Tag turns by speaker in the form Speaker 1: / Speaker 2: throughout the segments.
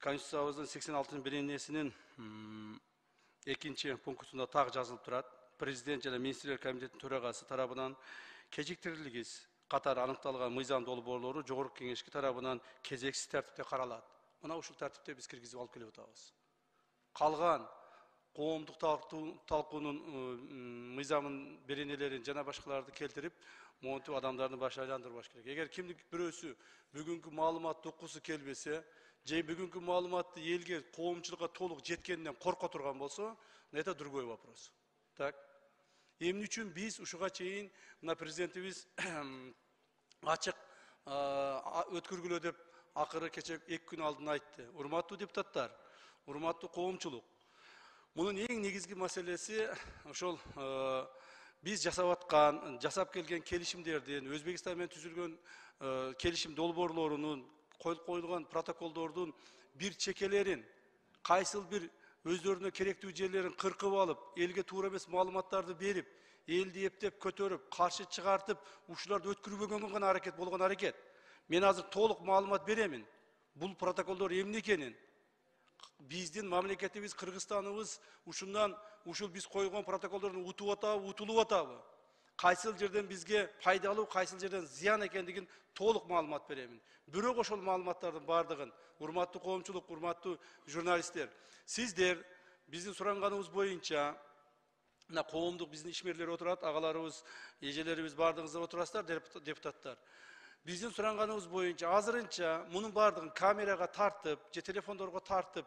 Speaker 1: Конституциябыздын 86-биринесинин экинчи пунктунда так жазылып турат. Президент жана министрлер комитетинин төрагасы тарабынан кечиктирилгис катары аныкталган мыйзам долбоорлору жогорку кеңешки тарабынан кезексиз тартипте каралат. Мына ушул тартипте биз киргизип алып келип атабыз. Калган коомдук талкуунун мыйзамын беренелерин жана башкаларды келтирип, монтип адамдардын башы айландырбаш керек. Эгер кимдик бирөөсү бүгүнкү маалымат уккусу келбесе, же бүгүнкү маалыматты элге, коомчулукка толук жеткенден корко турган болсо, это другой вопрос. Так. Эмне үчүн биз ушуга чейин мына президентибиз ачык өткөргүлө деп акыры кече 2 күн алдын айтты. Урматтуу депутаттар, урматтуу коомчулук. Мунун эң негизги маселеси ошол биз жасап келген келишимдердин, Өзбекстан менен түзүлгөн келишим долбоорлорунун, коюлган протоколдордун бир чекелерин, кайсыл бир өздөрүнө керектүү жерлерин кыркып алып, элге туура эмес маалыматтарды берип, элди эптеп көтөрүп, каршы чыгартып, ушуларды өткөрбөгөнгө гана аракет болгон аракет. Мен азыр толук маалымат беремин. Бул протоколдор эмне экенин, биздин мамлекетибиз, Кыргызстаныбыз ушул биз койгон протоколдордун утуп атабы, утулуп атабы, кайсыл жерден бизге пайдалуу, кайсыл жерден зыян экендигин толук маалымат беремин. Бирок ошол маалыматтардын бардыгын, урматтуу коомчулук, урматтуу журналисттер, сиздер биздин суранганыбыз боюнча, мына коомдук биздин ишмерлер отурат, агаларыбыз, эжелерибиз бардыгыңыздар отурасыздар, депутаттар. Биздин суранганыбыз боюнча азырынча мунун бардыгын камерага тартып, же телефондорго тартып,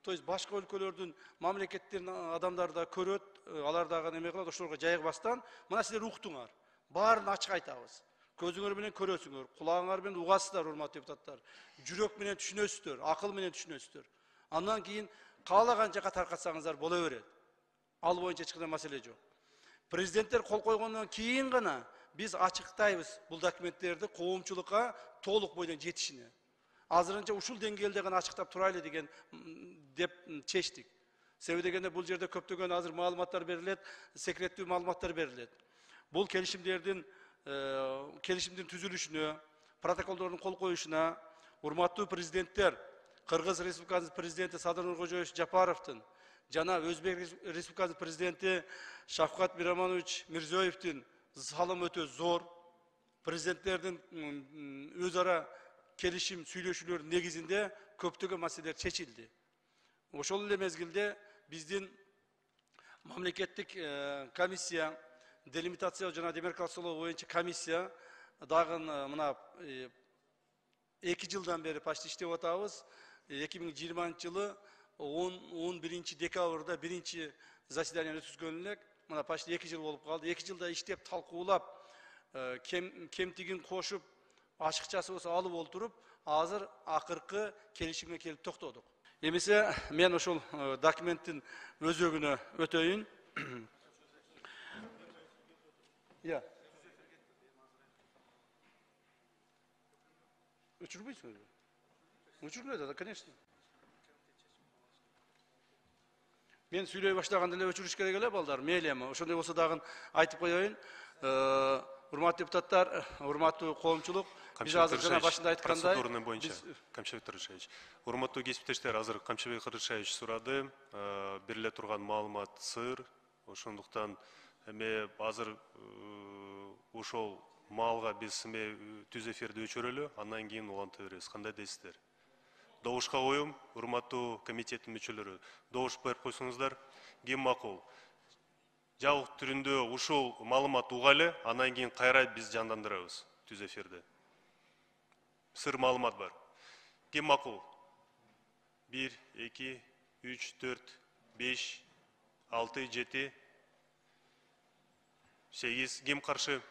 Speaker 1: то есть башка өлкөлөрдүн мамлекеттердин адамдары да көрөт, алар дагы неме кылат, ошолорго жайгыбастан, мына силер уктуңар. Баарын ачык айтабыз. Көзүңөр менен көрөсүңөр, кулагыңар менен угасыздар, урматтуу депутаттар. Жүрөк менен түшүнөсүздөр, акыл менен түшүнөсүздөр. Андан кийин каалаган жака таркатсаңыздар боло берет. Ал боюнча эч кандай маселе жок. Президенттер кол койгондон кийин гана биз ачыктайбыз бул документтерди коомчулукка толук бойдон жетишине. Азырынча ушул деңгээлде гана ачыктап турайлы деп чечтик. Себеби дегенде бул жерде көптөгөн азыр маалыматтар берилет, секреттүү маалыматтар берилет. Бул келишимдин түзүлүшүнө, протоколдордун кол коюшуна урматтуу президенттер, Кыргыз Республикасынын президенти Садыр Нуркожоевич Жапаровдун жана Өзбек Республикасынын президенти Шавкат Миромонович Мирзиёевдин салым өтө зор. Президенттердин өз ара келишим сүйлөшүүлөр негизинде көптөгөн маселелер чечилди. Ошол эле мезгилде биздин мамлекеттик комиссия, делимитация жана демаркациялоо боюнча комиссия дагы мына 2 жылдан бери почти иштеп атабыз. 2020 жылы 11 декабрда биринчи заседание өткөзгөн элек. Мына почти 2 жыл болуп калды. 2 жылда иштеп, талкуулап, кемтигин кошуп, ачыкчасы болсо алып олтуруп, азыр акыркы келишимге келип токтодук. Эмесе мен ошол документтин өзөгүнө өтөйүн. Я. Өчүрбөйсүңүзбү? Өчүрүлөт да, конечно. Мен сүйлөй баштаганда эле өчүрүш керек эле балдар, мейли эми. Ошондой болсо дагы айтып коеюн. Урматтуу депутаттар, урматтуу коомчулук, биз азыр жана башында айткандай,
Speaker 2: процедурный боюнча, Камчыбек Кырышевич. Урматтуу кесиптештер, азыр Камчыбек Кырышевич сурады, бериле турган маалымат сыр, ошондуктан эме азыр ошол маалга биз эме түз эфирди өчүрөлү, андан кийин уланта беребиз. Кандай дейсиздер? Добушка коюм, урматтуу комитеттин мүчөлөрү, добуш берип койсоңуздар. Ким макул? Жабык түрүндө ушул маалымат угалы, андан кийин кайра биз жандандырабыз түз эфирди. Сыр маалымат бар. Ким макул? 1, 2, 3, 4, 5, 6, 7, 8. Ким каршы?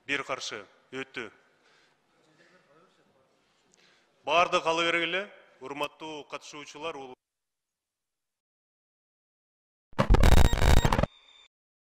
Speaker 2: 1 каршы. Өттү. Барды кала бергиле, урматтуу катышуучулар.